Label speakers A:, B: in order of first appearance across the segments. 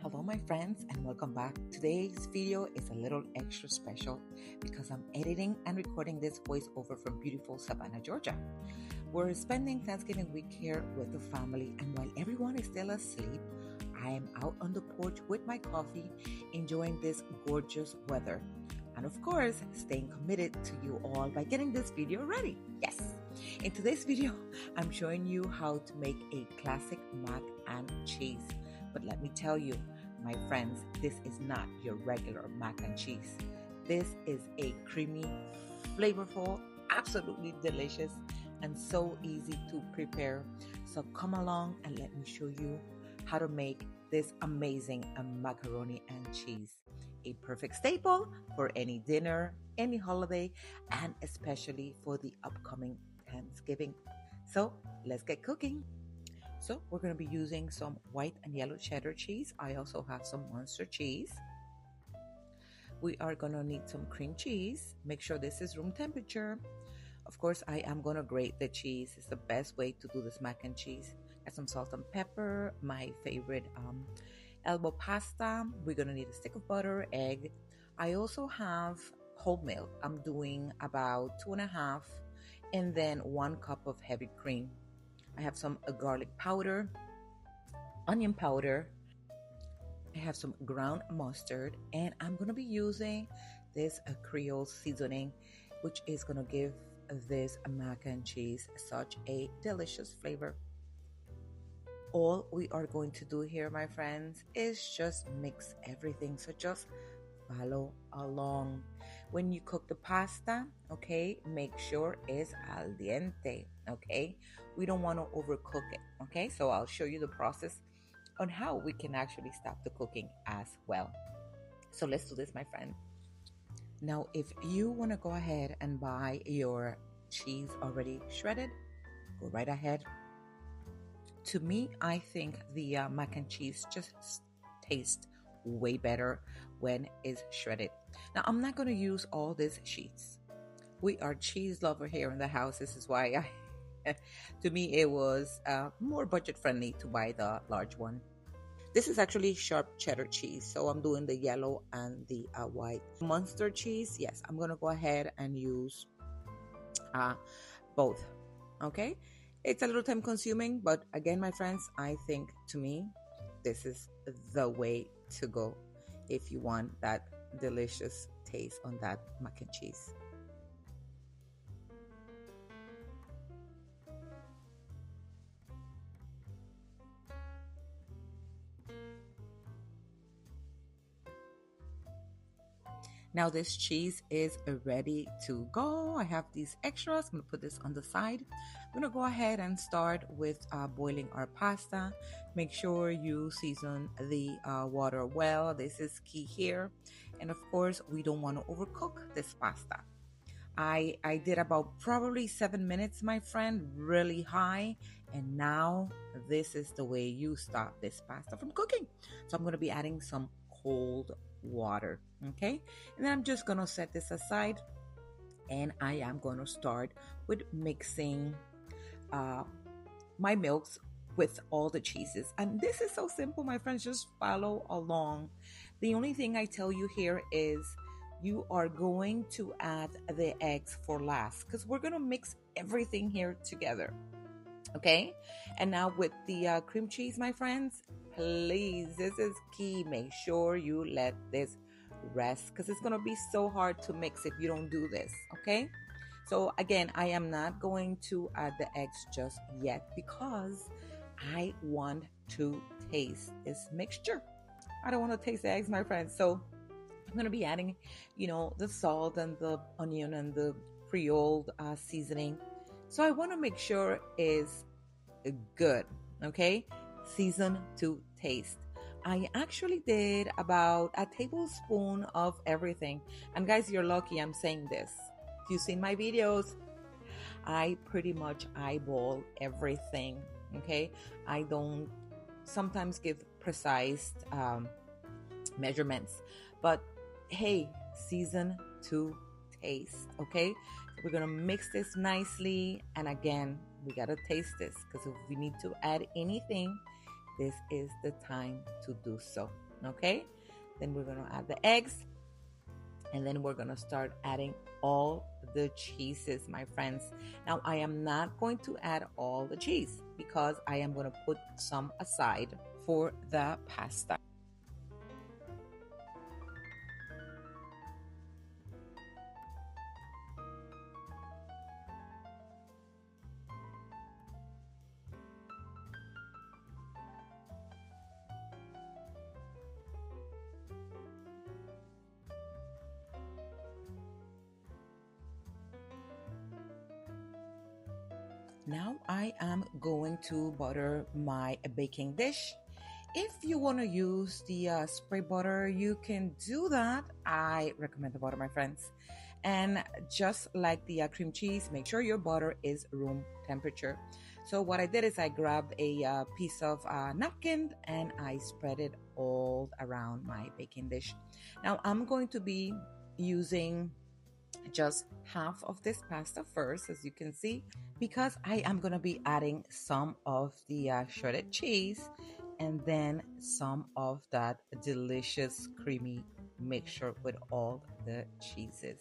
A: Hello my friends and welcome back. Today's video is a little extra special because I'm editing and recording this voiceover from beautiful Savannah, Georgia. We're spending Thanksgiving week here with the family, and while everyone is still asleep, I am out on the porch with my coffee, enjoying this gorgeous weather. And of course, staying committed to you all by getting this video ready. Yes! In today's video, I'm showing you how to make a classic mac and cheese. But let me tell you, my friends, this is not your regular mac and cheese. This is a creamy, flavorful, absolutely delicious, and so easy to prepare. So come along and let me show you how to make this amazing macaroni and cheese. A perfect staple for any dinner, any holiday, and especially for the upcoming Thanksgiving. So let's get cooking. So we're going to be using some white and yellow cheddar cheese. I also have some Muenster cheese. We are going to need some cream cheese. Make sure this is room temperature. Of course, I am going to grate the cheese. It's the best way to do this mac and cheese. Add some salt and pepper. My favorite elbow pasta. We're going to need a stick of butter, egg. I also have whole milk. I'm doing about 2.5 and then 1 cup of heavy cream. I have some garlic powder, onion powder. I have some ground mustard, and I'm going to be using this Creole seasoning, which is going to give this mac and cheese such a delicious flavor. All we are going to do here, my friends, is just mix everything. So just follow along. When you cook the pasta, okay, make sure it's al dente, okay? We don't want to overcook it, okay? So I'll show you the process on how we can actually stop the cooking as well. So let's do this, my friend. Now, if you want to go ahead and buy your cheese already shredded, go right ahead. To me, I think the mac and cheese just tastes way better when it's shredded. Now, I'm not going to use all these sheets. We are cheese lover here in the house. This is why to me it was more budget friendly to buy the large one. This is actually sharp cheddar cheese, so I'm doing the yellow and the white. Muenster cheese, yes, I'm going to go ahead and use both, okay? It's a little time consuming, but again, my friends, I think to me, this is the way to go if you want that delicious taste on that mac and cheese. Now this cheese is ready to go. I have these extras. I'm gonna put this on the side. I'm gonna go ahead and start with boiling our pasta. Make sure you season the water well. This is key here. And of course, we don't want to overcook this pasta. I did about probably 7 minutes, my friend, really high. And now this is the way you stop this pasta from cooking. So I'm gonna be adding some cold water, okay? And then I'm just gonna set this aside, and I am going to start with mixing my milks with all the cheeses. And this is so simple, my friends, just follow along. The only thing I tell you here is you are going to add the eggs for last, because we're going to mix everything here together, okay? And now with the cream cheese, my friends, please, this is key. Make sure you let this rest, because it's going to be so hard to mix if you don't do this, okay? So again, I am not going to add the eggs just yet because I want to taste this mixture. I don't want to taste the eggs, my friends. So I'm going to be adding, the salt and the onion and the Creole seasoning. So I want to make sure it's good, okay? Season to taste. I actually did about a tablespoon of everything. And guys, you're lucky I'm saying this. If you've seen my videos, I pretty much eyeball everything, okay? I don't sometimes give precise measurements, but hey, season to taste, okay? We're gonna mix this nicely, and again, we gotta taste this, because if we need to add anything, this is the time to do so. Okay, then we're going to add the eggs, and then we're going to start adding all the cheeses, my friends. Now, I am not going to add all the cheese because I am going to put some aside for the pasta. Now I am going to butter my baking dish. If you want to use the spray butter, you can do that. I recommend the butter, my friends. And just like the cream cheese, make sure your butter is room temperature. So what I did is I grabbed a piece of napkin and I spread it all around my baking dish. Now I'm going to be using just half of this pasta first, as you can see, because I am going to be adding some of the shredded cheese and then some of that delicious creamy mixture with all the cheeses.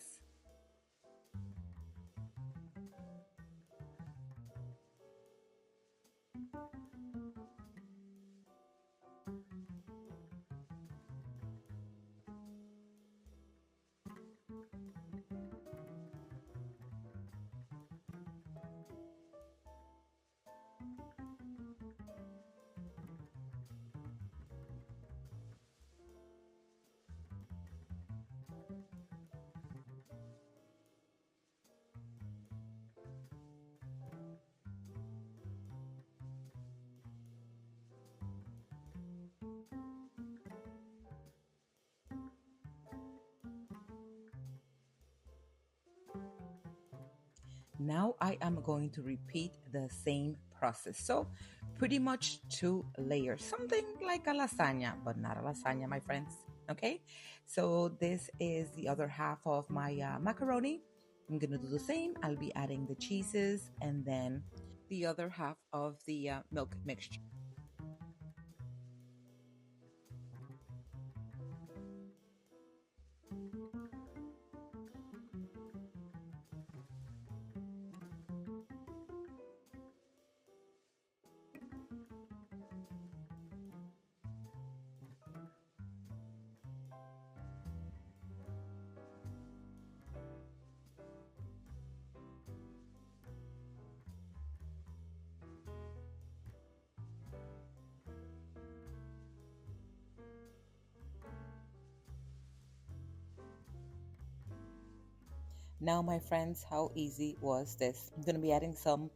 A: Now I am going to repeat the same process. So pretty much two layers, something like a lasagna, but not a lasagna, my friends. Okay, so this is the other half of my macaroni. I'm gonna do the same. I'll be adding the cheeses and then the other half of the milk mixture. Now, my friends, how easy was this? I'm going to be adding some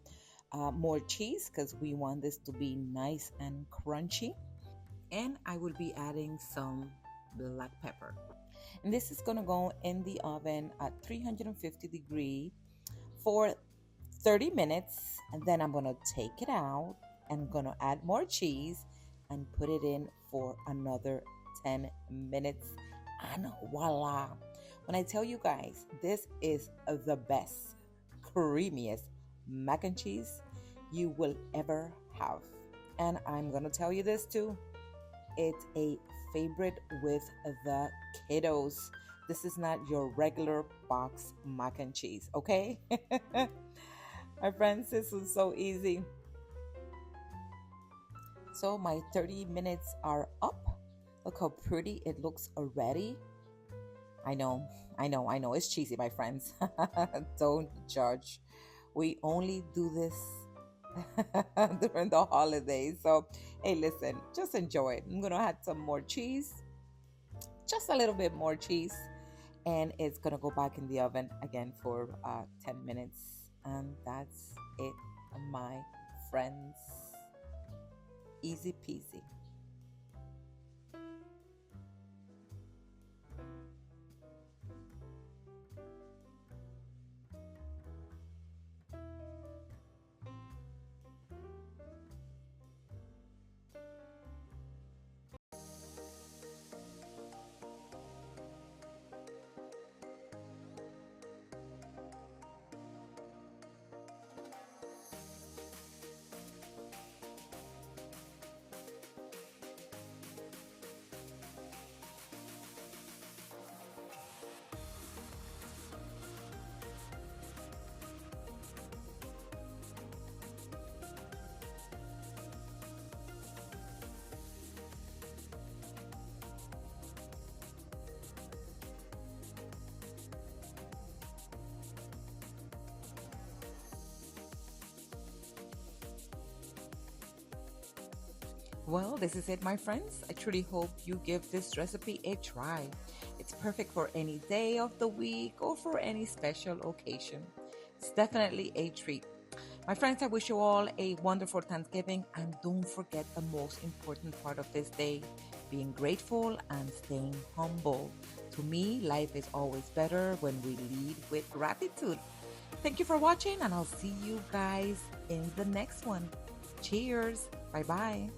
A: more cheese because we want this to be nice and crunchy. And I will be adding some black pepper. And this is going to go in the oven at 350 degree for 30 minutes. And then I'm going to take it out and I'm going to add more cheese and put it in for another 10 minutes. And voila. When I tell you guys, this is the best, creamiest mac and cheese you will ever have. And I'm going to tell you this too. It's a favorite with the kiddos. This is not your regular box mac and cheese, okay? My friends, this is so easy. So my 30 minutes are up. Look how pretty it looks already. I know, I know. It's cheesy, my friends. Don't judge. We only do this during the holidays. So, hey, listen, just enjoy it. I'm going to add some more cheese, just a little bit more cheese, and it's going to go back in the oven again for 10 minutes. And that's it, my friends. Easy peasy. Well, this is it, my friends. I truly hope you give this recipe a try. It's perfect for any day of the week or for any special occasion. It's definitely a treat. My friends, I wish you all a wonderful Thanksgiving, and don't forget the most important part of this day, being grateful and staying humble. To me, life is always better when we lead with gratitude. Thank you for watching, and I'll see you guys in the next one. Cheers. Bye bye.